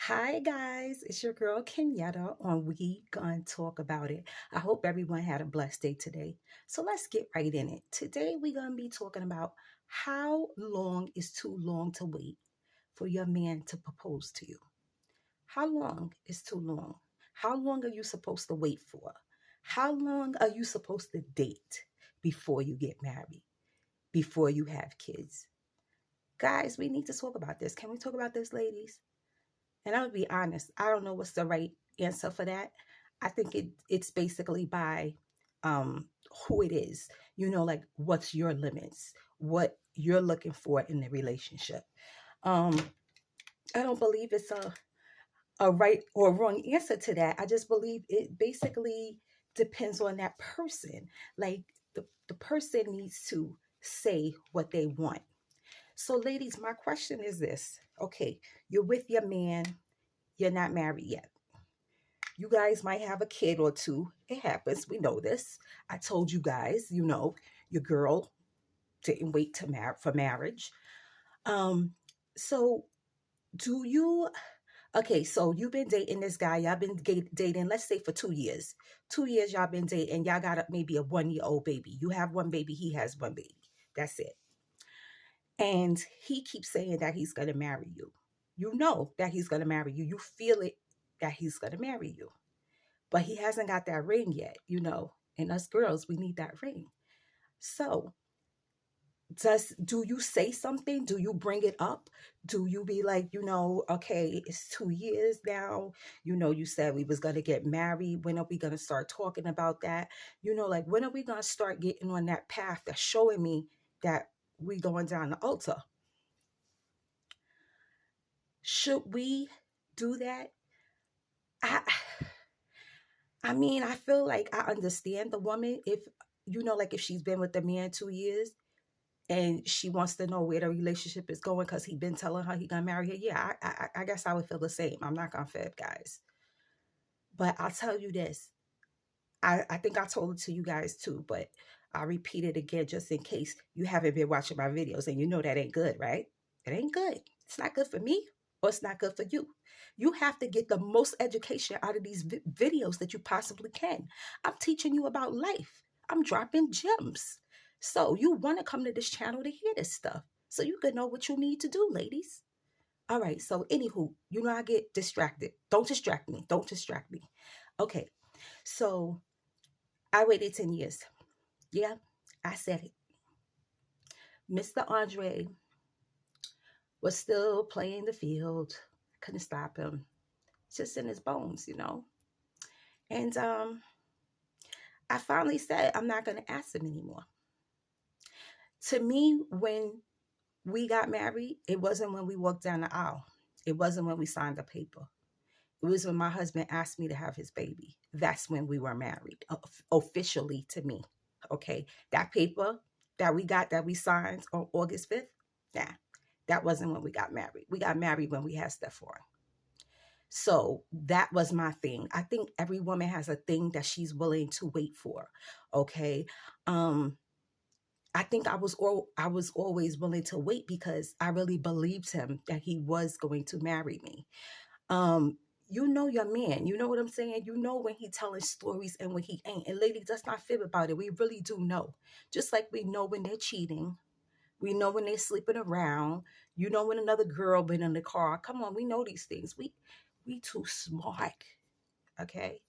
Hi guys, it's your girl Kenyatta on We Gonna Talk About It. I hope everyone had a blessed day today. So let's get right in it. Today we're gonna be talking about how long is too long to wait for your man to propose to you. How long is too long? How long are you supposed to wait for? How long are you supposed to date before you get married, before you have kids? Guys, we need to talk about this. Can we talk about this, ladies? And I'll be honest, I don't know what's the right answer for that. I think it's basically by who it is. Like what's your limits, what you're looking for in the relationship. Um, I don't believe it's a right or wrong answer to that. I just believe it basically depends on that person. Like the person needs to say what they want. So, ladies, my question is this. Okay, you're with your man, you're not married yet. You guys might have a kid or two. It happens. We know this. I told you guys, your girl didn't wait to for marriage. Um, so do you okay, so you've been dating this guy, y'all been dating, let's say for 2 years. 2 years y'all been dating, y'all got maybe a 1-year-old baby. You have one baby, he has one baby. That's it. And he keeps saying that he's gonna marry you. You know that he's gonna marry you. You feel it that he's gonna marry you, but he hasn't got that ring yet. And us girls, we need that ring. So, do you say something? Do you bring it up? Do you be like, okay, it's 2 years now. You said we was gonna get married. When are we gonna start talking about that? Like when are we gonna start getting on that path that's showing me that we going down the altar? Should we do that? I I mean, I feel like I understand the woman if like if she's been with the man 2 years and she wants to know where the relationship is going because he been telling her he gonna marry her. Yeah, I guess I would feel the same. I'm not gonna fib, guys. But I'll tell you this. I think I told it to you guys too, but I'll repeat it again just in case you haven't been watching my videos and you know that ain't good, right? It ain't good. It's not good for me or it's not good for you. You have to get the most education out of these videos that you possibly can. I'm teaching you about life. I'm dropping gems. So you want to come to this channel to hear this stuff so you can know what you need to do, ladies. All right. So anywho, I get distracted. Don't distract me. Don't distract me. Okay. So I waited 10 years. Yeah, I said it. Mr. Andre was still playing the field. Couldn't stop him. It's just in his bones. And I finally said, I'm not going to ask him anymore. To me, when we got married, it wasn't when we walked down the aisle. It wasn't when we signed the paper. It was when my husband asked me to have his baby. That's when we were married, officially to me. Okay. That paper that we signed on August 5th, nah, that wasn't when we got married. We got married when we had Stephon. So that was my thing. I think every woman has a thing that she's willing to wait for. Okay. Um, I think I was always willing to wait because I really believed him that he was going to marry me. um you know your man, you know what I'm saying, when he telling stories and when he ain't. And ladies, let's not fib about it, we really do know. Just like we know when they're cheating, we know when they're sleeping around, when another girl been in the car. Come on, we know these things. We too smart. Okay,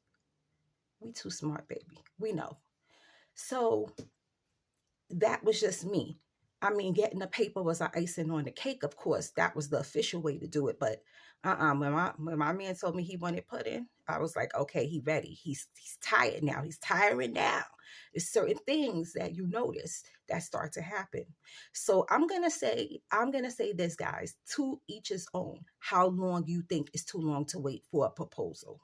we too smart, baby, we know. So that was just me. I mean, getting the paper was an icing on the cake, of course. That was the official way to do it. But when my man told me he wanted put in, I was like, okay, he ready. He's tired now. He's tiring now. There's certain things that you notice that start to happen. So I'm gonna say this, guys, to each his own. How long you think is too long to wait for a proposal?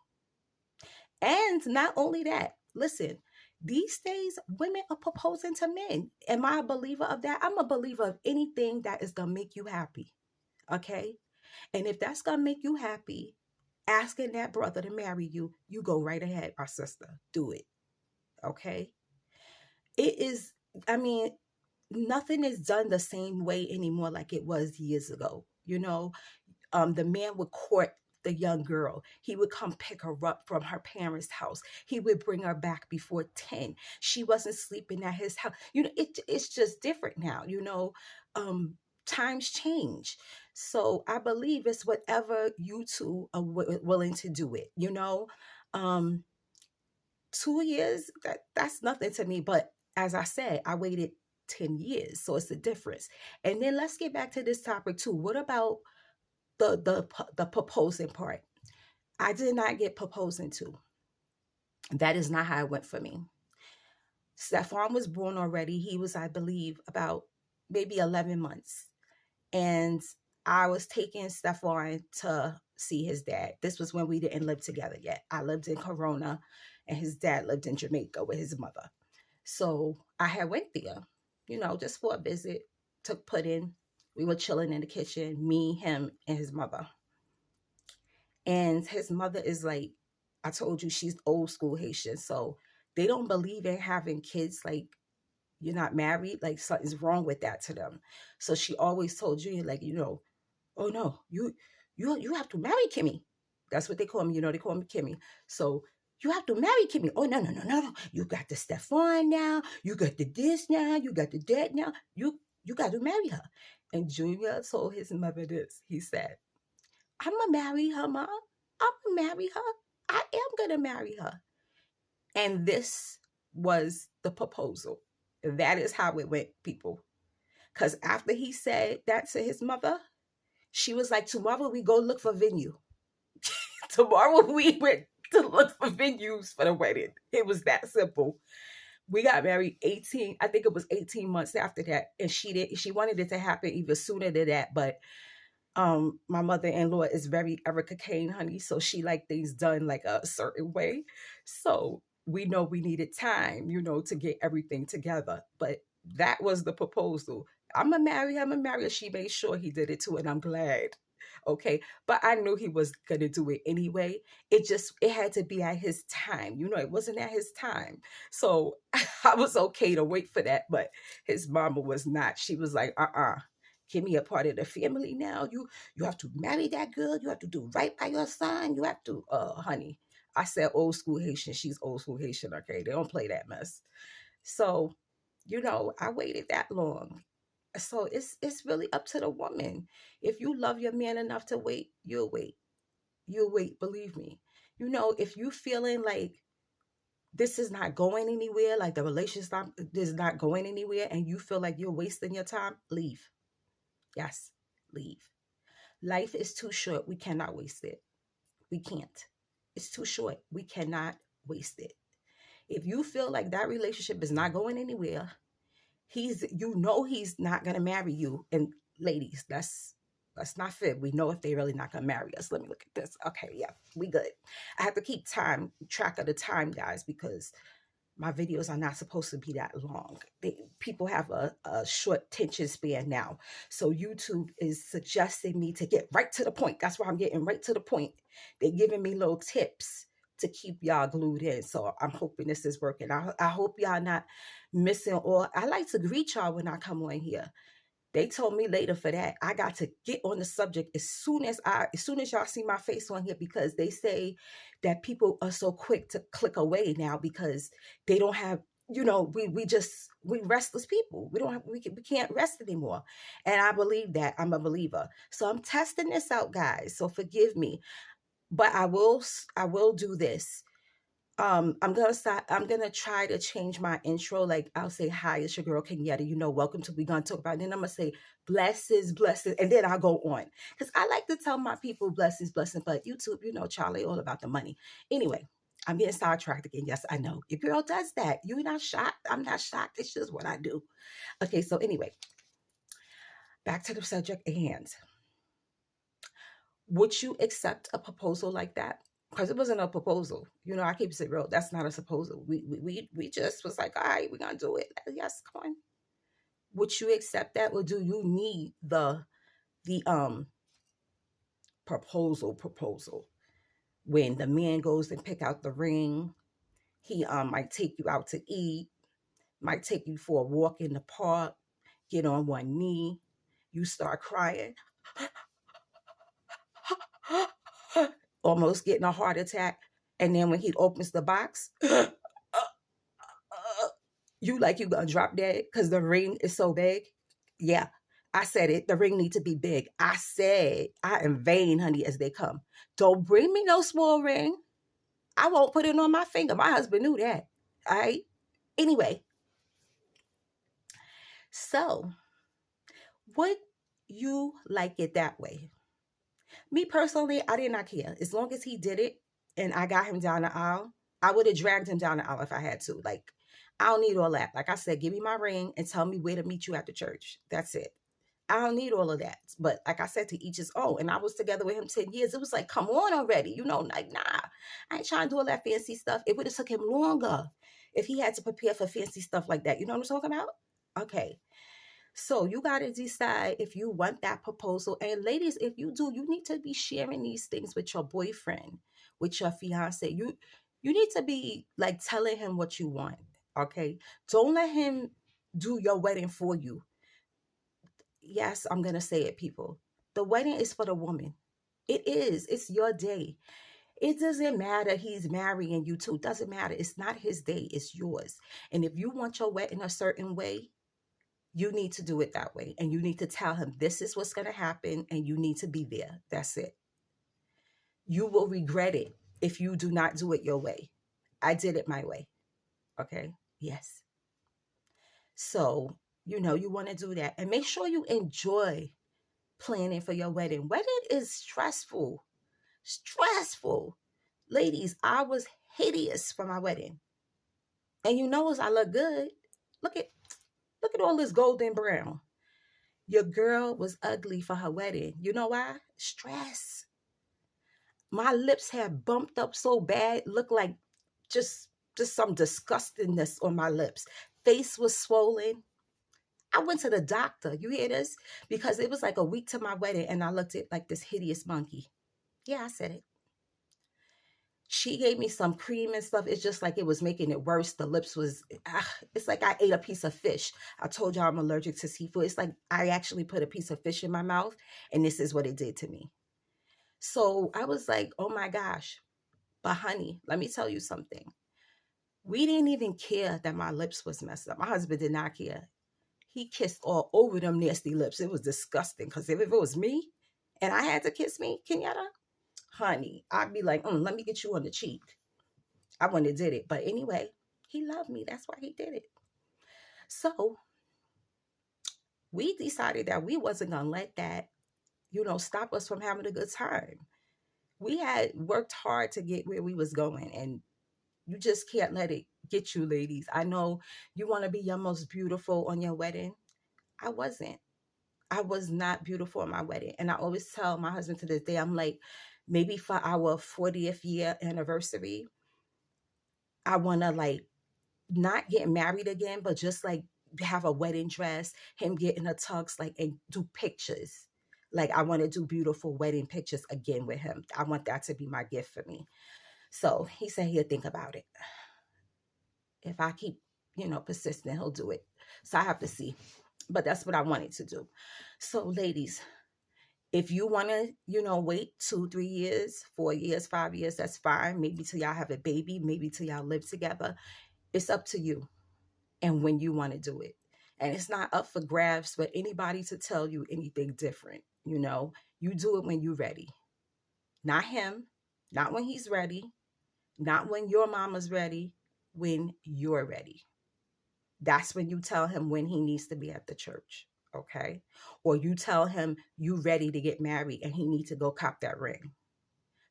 And not only that, listen, these days women are proposing to men. Am I a believer of that? I'm a believer of anything that is going to make you happy. Okay. And if that's going to make you happy, asking that brother to marry you, you go right ahead, my sister. Do it. Okay. It is, I mean, nothing is done the same way anymore like it was years ago. The man would court the young girl. He would come pick her up from her parents' house. He would bring her back before 10. She wasn't sleeping at his house. It's just different now, times change. So I believe it's whatever you two are willing to do it. Um, 2 years, that's nothing to me. But as I said, I waited 10 years. So it's a difference. And then let's get back to this topic too. What about the proposing part? I did not get proposing to. That is not how it went for me. Stefan was born already. He was, I believe, about maybe 11 months. And I was taking Stefan to see his dad. This was when we didn't live together yet. I lived in Corona and his dad lived in Jamaica with his mother. So I had went there, just for a visit, took pudding. We were chilling in the kitchen, me, him, and his mother. And his mother is like, I told you, she's old school Haitian. So they don't believe in having kids like you're not married, like something's wrong with that to them. So she always told you, like, oh no, you have to marry Kimmy. That's what they call me. They call me Kimmy. So you have to marry Kimmy. Oh no. You got the Stefan now. You got the this now. You got the that now. You got to marry her. And Junior told his mother this. He said, I'm gonna marry her, Mom. I'm gonna marry her. I am gonna marry her. And this was the proposal. That is how it went, people. Because after he said that to his mother, she was like, tomorrow we go look for venue. Tomorrow we went to look for venues for the wedding. It was that simple. We got married 18, I think it was 18 months after that. And she wanted it to happen even sooner than that. But my mother-in-law is very Erica Kane, honey. So she like things done like a certain way. So we know we needed time, to get everything together. But that was the proposal. I'm going to marry her. She made sure he did it too. And I'm glad. Okay. But I knew he was going to do it anyway. It had to be at his time. It wasn't at his time. So I was okay to wait for that. But his mama was not. She was like, give me a part of the family now. You have to marry that girl. You have to do right by your son. You have to, honey. I said old school Haitian. She's old school Haitian. Okay, they don't play that mess. So, I waited that long. So it's really up to the woman. If you love your man enough to wait, you'll wait. You'll wait. Believe me. If you feeling like this is not going anywhere, like the relationship is not going anywhere, and you feel like you're wasting your time, leave. Yes, leave. Life is too short. We cannot waste it. We can't. It's too short. We cannot waste it. If you feel like that relationship is not going anywhere, he's not going to marry you. And ladies, that's not fair. We know if they really not going to marry us. Let me look at this. Okay, yeah, we good. I have to keep track of the time, guys, because my videos are not supposed to be that long. People have a short attention span now. So YouTube is suggesting me to get right to the point. That's why I'm getting right to the point. They're giving me little tips to keep y'all glued in. So I'm hoping this is working. I hope y'all not missing. Or I like to greet y'all when I come on here. They told me later for that. I got to get on the subject as soon as y'all see my face on here, because they say that people are so quick to click away now because they don't have, we restless people. We can't rest anymore. And I believe that. I'm a believer. So I'm testing this out, guys. So forgive me, but I will do this. I'm gonna try to change my intro. Like I'll say, hi, it's your girl Kenyatta, welcome to, we're gonna talk about it. Then I'm gonna say blessings, and then I'll go on. Because I like to tell my people blessings, but YouTube, Charlie, all about the money. Anyway, I'm getting sidetracked again. Yes, I know. Your girl does that. You're not shocked. I'm not shocked. It's just what I do. Okay, so anyway, back to the subject at hand. Would you accept a proposal like that? Because it wasn't a proposal. I keep it real. That's not a proposal. We just was like, all right, we're going to do it. Yes, come on. Would you accept that? Or do you need the proposal? When the man goes and pick out the ring, he might take you out to eat, might take you for a walk in the park, get on one knee, you start crying. almost getting a heart attack. And then when he opens the box, you like you gonna drop dead because the ring is so big. Yeah, I said it. The ring needs to be big. I said I am vain, honey, as they come. Don't bring me no small ring. I won't put it on my finger. My husband knew that. All right. Anyway, so would you like it that way? Me personally, I did not care. As long as he did it and I got him down the aisle, I would have dragged him down the aisle if I had to. Like, I don't need all that. Like I said, give me my ring and tell me where to meet you at the church. That's it. I don't need all of that. But like I said, to each his own. And I was together with him 10 years. It was like, come on already. Like, nah, I ain't trying to do all that fancy stuff. It would have took him longer if he had to prepare for fancy stuff like that. You know what I'm talking about? Okay. So you got to decide if you want that proposal. And ladies, if you do, you need to be sharing these things with your boyfriend, with your fiance. You need to be like telling him what you want. Okay. Don't let him do your wedding for you. Yes, I'm going to say it, people. The wedding is for the woman. It is. It's your day. It doesn't matter. He's marrying you too. Doesn't matter. It's not his day. It's yours. And if you want your wedding a certain way, you need to do it that way. And you need to tell him this is what's going to happen and you need to be there. That's it. You will regret it if you do not do it your way. I did it my way. Okay. Yes. So, you want to do that and make sure you enjoy planning for your wedding. Wedding is stressful. Stressful. Ladies, I was hideous for my wedding. And as I look good. Look at all this golden brown. Your girl was ugly for her wedding. You know why? Stress. My lips had bumped up so bad, looked like just some disgustingness on my lips. Face was swollen. I went to the doctor. You hear this? Because it was like a week to my wedding and I looked at like this hideous monkey. Yeah, I said it. She gave me some cream and stuff. It's just like it was making it worse. The lips was, it's like I ate a piece of fish. I told y'all I'm allergic to seafood. It's like I actually put a piece of fish in my mouth and this is what it did to me. So I was like, oh my gosh. But honey, let me tell you something. We didn't even care that my lips was messed up. My husband did not care. He kissed all over them nasty lips. It was disgusting because if it was me and I had to kiss me, Kenyatta, honey, I'd be like, let me get you on the cheek. I wouldn't have did it. But anyway, he loved me. That's why he did it. So we decided that we wasn't going to let that, stop us from having a good time. We had worked hard to get where we was going, and you just can't let it get you, ladies. I know you want to be your most beautiful on your wedding. I wasn't. I was not beautiful on my wedding. And I always tell my husband to this day, I'm like, maybe for our 40th year anniversary, I want to like not get married again, but just like have a wedding dress, him get in a tux, like, and do pictures. Like I want to do beautiful wedding pictures again with him. I want that to be my gift for me. So he said he'll think about it. If I keep, persistent, he'll do it. So I have to see. But that's what I wanted to do. So ladies, if you want to, wait 2, 3 years, 4 years, 5 years, that's fine. Maybe till y'all have a baby, maybe till y'all live together. It's up to you and when you want to do it. And it's not up for grabs for anybody to tell you anything different. You do it when you're ready. Not him, not when he's ready, not when your mama's ready, when you're ready. That's when you tell him when he needs to be at the church. Okay. Or you tell him you ready to get married and he needs to go cop that ring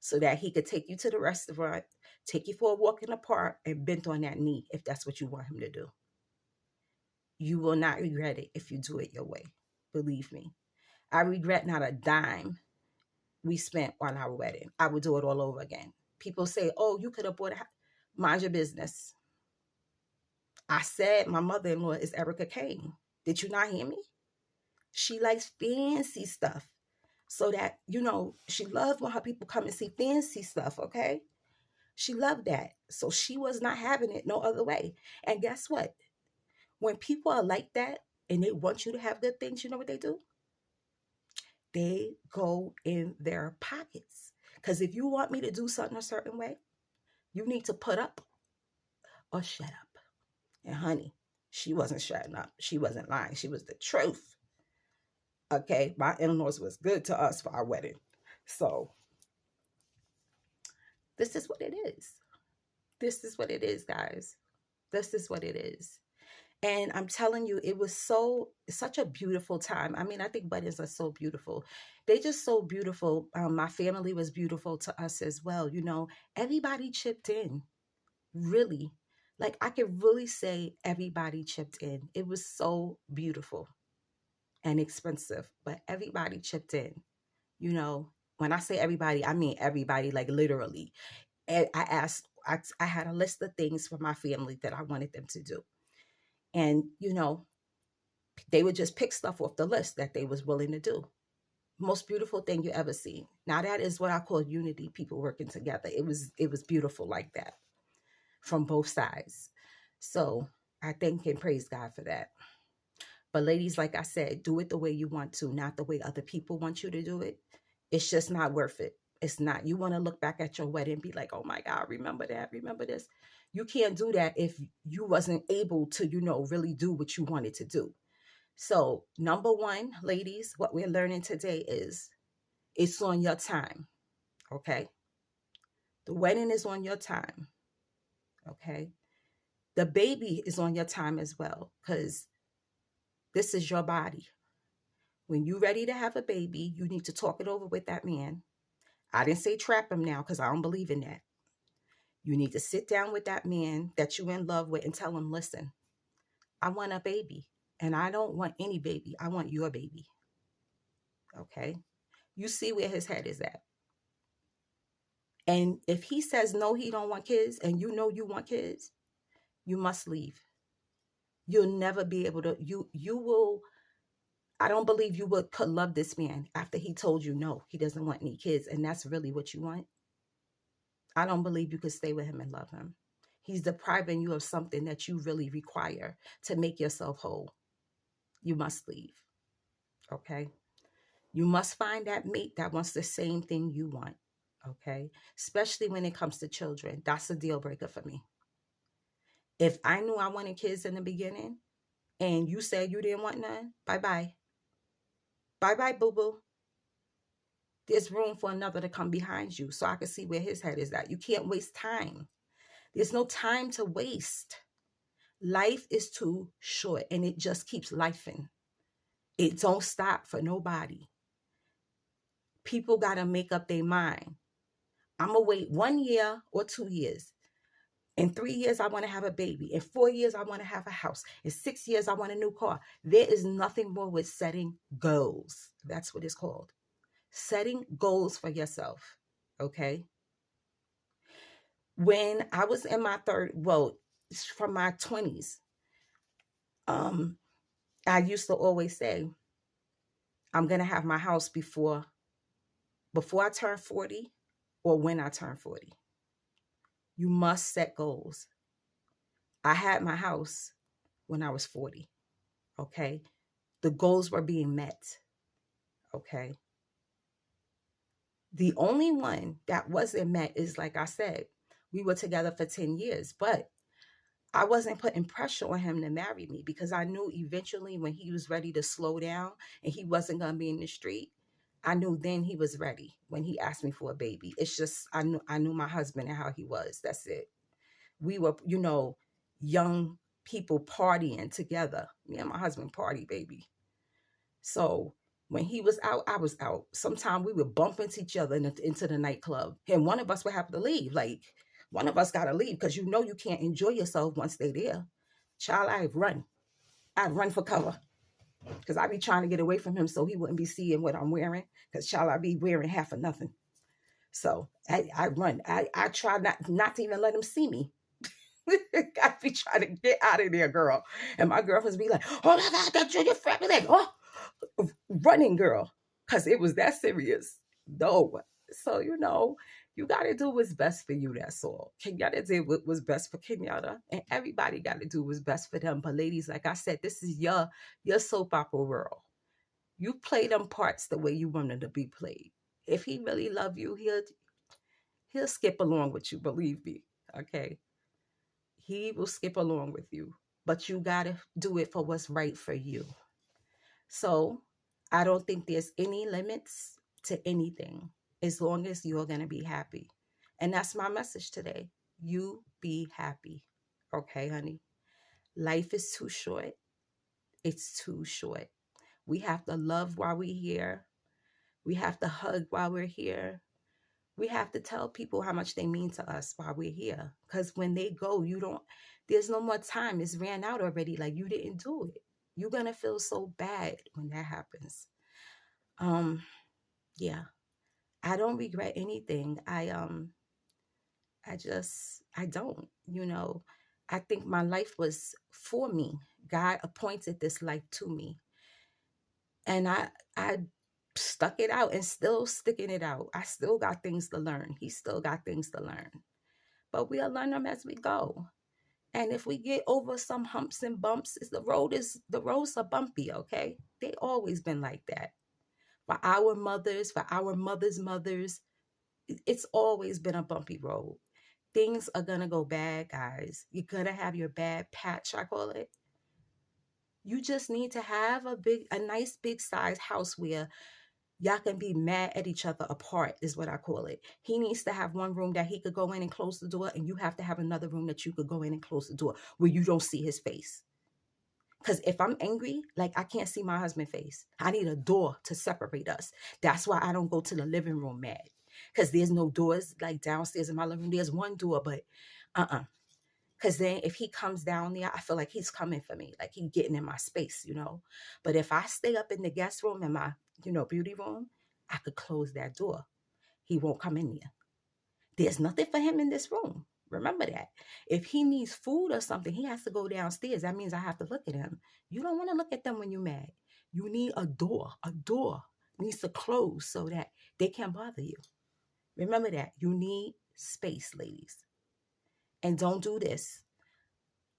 so that he could take you to the restaurant, take you for a walk in the park and bend on that knee if that's what you want him to do. You will not regret it if you do it your way. Believe me. I regret not a dime we spent on our wedding. I would do it all over again. People say, oh, you could have bought a house. Mind your business. I said my mother-in-law is Erica Kane. Did you not hear me? She likes fancy stuff. So that, she loved when her people come and see fancy stuff, okay? She loved that. So she was not having it no other way. And guess what? When people are like that and they want you to have good things, you know what they do? They go in their pockets Because if you want me to do something a certain way, you need to put up or shut up. And honey, she wasn't shutting up. She wasn't lying. She was the truth. Okay, my in-laws was good to us for our wedding. So this is what it is. This is what it is, guys. This is what it is. And I'm telling you, it was such a beautiful time. I mean, I think weddings are so beautiful. They just so beautiful. My family was beautiful to us as well. You know, everybody chipped in, really. Like, I could really say everybody chipped in. It was so beautiful and expensive, but everybody chipped in. You know, when I say everybody, I mean everybody, like literally. And I had a list of things for my family that I wanted them to do. And, you know, they would just pick stuff off the list that they was willing to do. Most beautiful thing you ever seen. Now that is what I call unity, people working together. It was beautiful like that from both sides. So I thank and praise God for that. But ladies, like I said, do it the way you want to, not the way other people want you to do it. It's just not worth it. It's not. You want to look back at your wedding and be like, oh my God, remember that, remember this. You can't do that if you wasn't able to, you know, really do what you wanted to do. So number one, ladies, what we're learning today is it's on your time. Okay. The wedding is on your time. Okay. The baby is on your time as well, because this is your body. When you're ready to have a baby, you need to talk it over with that man. I didn't say trap him now because I don't believe in that. You need to sit down with that man that you're in love with and tell him, listen, I want a baby and I don't want any baby. I want your baby. Okay. You see where his head is at. And if he says, no, he don't want kids, and you know you want kids, you must leave. You'll never be able to, you will, I don't believe you could love this man after he told you, no, he doesn't want any kids. And that's really what you want. I don't believe you could stay with him and love him. He's depriving you of something that you really require to make yourself whole. You must leave. Okay. You must find that mate that wants the same thing you want. Okay. Especially when it comes to children. That's a deal breaker for me. If I knew I wanted kids in the beginning and you said you didn't want none, bye-bye. Bye-bye, boo-boo. There's room for another to come behind you so I can see where his head is at. You can't waste time. There's no time to waste. Life is too short and it just keeps lifing. It don't stop for nobody. People got to make up their mind. I'm going to wait 1 year or 2 years. In 3 years, I want to have a baby. In 4 years, I want to have a house. In 6 years, I want a new car. There is nothing more with setting goals. That's what it's called. Setting goals for yourself. Okay. When I was in my from my 20s, I used to always say, I'm going to have my house before I turn 40 or when I turn 40. You must set goals. I had my house when I was 40. Okay. The goals were being met. Okay. The only one that wasn't met is, like I said, we were together for 10 years, but I wasn't putting pressure on him to marry me because I knew eventually when he was ready to slow down and he wasn't going to be in the street, I knew then he was ready when he asked me for a baby. It's just, I knew my husband and how he was. That's it. We were, young people partying together. Me and my husband party, baby. So when he was out, I was out. Sometimes we would bump into each other into the nightclub. And one of us would have to leave. Like, one of us got to leave because you can't enjoy yourself once they're there. Child, I'd run for cover. Because I be trying to get away from him so he wouldn't be seeing what I'm wearing. Because, child, I be wearing half of nothing. So I run. I try not to even let him see me. I be trying to get out of there, girl. And my girlfriends be like, oh my God, that's your friend. Like, oh, running, girl. Because it was that serious. No. So, you got to do what's best for you. That's all. Kenyatta did what was best for Kenyatta. And everybody got to do what's best for them. But ladies, like I said, this is your soap opera world. You play them parts the way you want them to be played. If he really love you, He'll skip along with you, believe me. Okay. He will skip along with you, but you got to do it for what's right for you. So I don't think there's any limits to anything as long as you're going to be happy. And that's my message today. You be happy. Okay, honey? Life is too short. It's too short. We have to love while we're here. We have to hug while we're here. We have to tell people how much they mean to us while we're here. Because when they go, there's no more time. It's ran out already. Like, you didn't do it. You're going to feel so bad when that happens. Yeah, I don't regret anything. I don't, I think my life was for me. God appointed this life to me. And I stuck it out and still sticking it out. I still got things to learn. He still got things to learn. But we'll learn them as we go. And if we get over some humps and bumps, the roads are bumpy, okay? They always been like that. For our mothers, for our mothers' mothers, it's always been a bumpy road. Things are gonna go bad, guys. You're gonna have your bad patch, I call it. You just need to have a nice big size house where y'all can be mad at each other apart, is what I call it. He needs to have one room that he could go in and close the door, and you have to have another room that you could go in and close the door where you don't see his face. Because if I'm angry, like, I can't see my husband's face. I need a door to separate us. That's why I don't go to the living room mad. Because there's no doors like downstairs in my living room. There's one door, but because then if he comes down there, I feel like he's coming for me. Like, he's getting in my space, But if I stay up in the guest room in my, beauty room, I could close that door. He won't come in there. There's nothing for him in this room. Remember that. If he needs food or something, he has to go downstairs. That means I have to look at him. You don't want to look at them when you're mad. You need a door. A door needs to close so that they can't bother you. Remember that. You need space, ladies. And don't do this.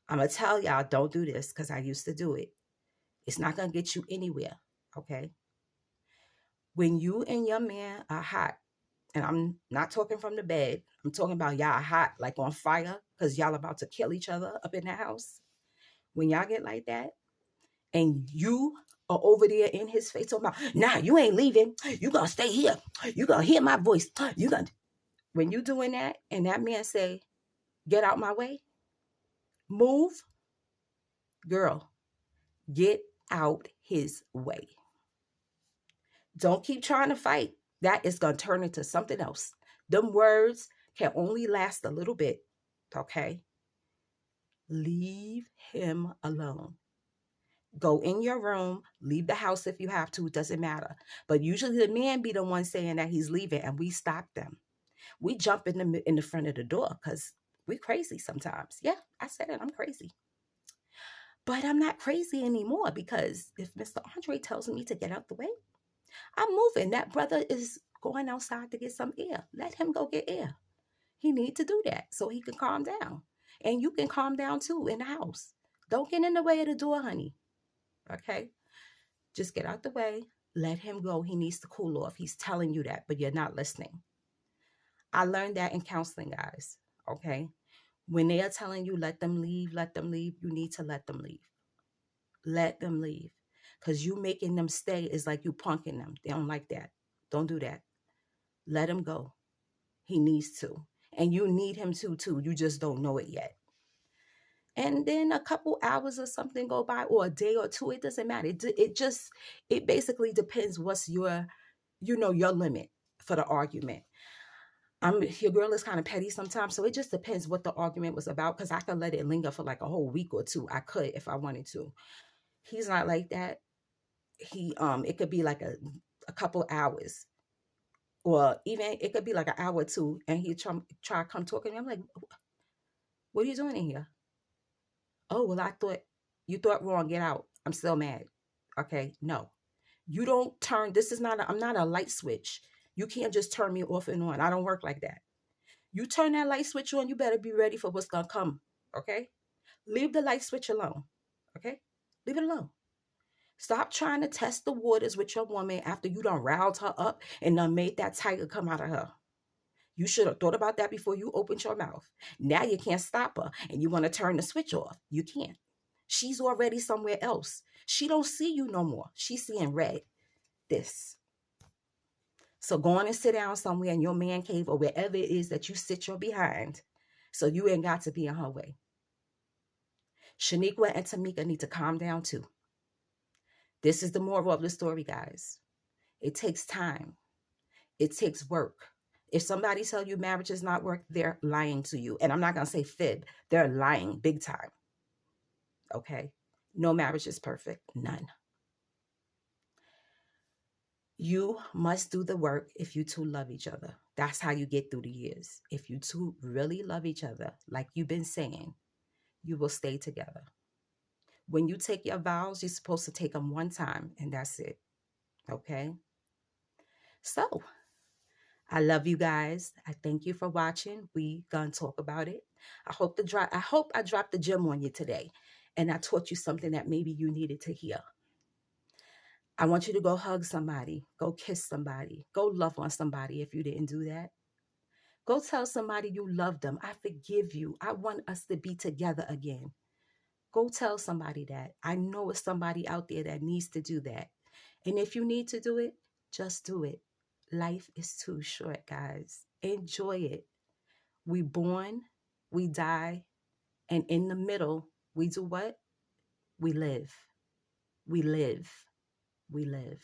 I'm going to tell y'all, don't do this because I used to do it. It's not going to get you anywhere, okay? When you and your man are hot, and I'm not talking from the bed, I'm talking about y'all hot, like on fire, because y'all about to kill each other up in the house. When y'all get like that, and you are over there in his face talking about, nah, you ain't leaving. You gonna stay here. You gonna hear my voice. When you doing that, and that man say, get out my way, move, girl, get out his way. Don't keep trying to fight. That is going to turn into something else. Them words can only last a little bit, okay? Leave him alone. Go in your room, leave the house if you have to, it doesn't matter. But usually the man be the one saying that he's leaving, and we stop them. We jump in the front of the door because we're crazy sometimes. Yeah, I said it, I'm crazy. But I'm not crazy anymore, because if Mr. Andre tells me to get out the way, I'm moving. That brother is going outside to get some air. Let him go get air. He need to do that so he can calm down. And you can calm down too in the house. Don't get in the way of the door, honey. Okay? Just get out the way. Let him go. He needs to cool off. He's telling you that, but you're not listening. I learned that in counseling, guys. Okay? When they are telling you, let them leave, you need to let them leave. Let them leave. Because you making them stay is like you punking them. They don't like that. Don't do that. Let him go. He needs to. And you need him to too. You just don't know it yet. And then a couple hours or something go by, or a day or two. It doesn't matter. It basically depends what's your limit for the argument. Your girl is kind of petty sometimes, so it just depends what the argument was about, because I could let it linger for like a whole week or two. I could if I wanted to. He's not like that. It could be like a couple hours, or even it could be like an hour or two, and he try to come talking to me. I'm like, what are you doing in here? Oh, well, you thought wrong. Get out. I'm still mad. Okay, no, you don't turn. I'm not a light switch. You can't just turn me off and on. I don't work like that. You turn that light switch on, you better be ready for what's gonna come. Okay, leave the light switch alone. Okay, leave it alone. Stop trying to test the waters with your woman after you done riled her up and done made that tiger come out of her. You should have thought about that before you opened your mouth. Now you can't stop her and you want to turn the switch off. You can't. She's already somewhere else. She don't see you no more. She's seeing red. This. So go on and sit down somewhere in your man cave or wherever it is that you sit your behind. So you ain't got to be in her way. Shaniqua and Tamika need to calm down too. This is the moral of the story, guys. It takes time. It takes work. If somebody tell you marriage is not work, they're lying to you. And I'm not going to say fib. They're lying big time. Okay? No marriage is perfect. None. You must do the work if you two love each other. That's how you get through the years. If you two really love each other, like you've been saying, you will stay together. When you take your vows, you're supposed to take them one time, and that's it. Okay? So, I love you guys. I thank you for watching. We gonna talk about it. I hope I dropped the gem on you today, and I taught you something that maybe you needed to hear. I want you to go hug somebody, go kiss somebody, go love on somebody if you didn't do that. Go tell somebody you love them. I forgive you. I want us to be together again. Go tell somebody that. I know it's somebody out there that needs to do that. And if you need to do it, just do it. Life is too short, guys. Enjoy it. We born, we die, and in the middle, we do what? We live. We live. We live.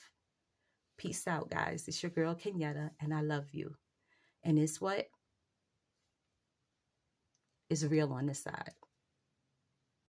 Peace out, guys. It's your girl, Kenyatta, and I love you. And it's what? It's real on this side.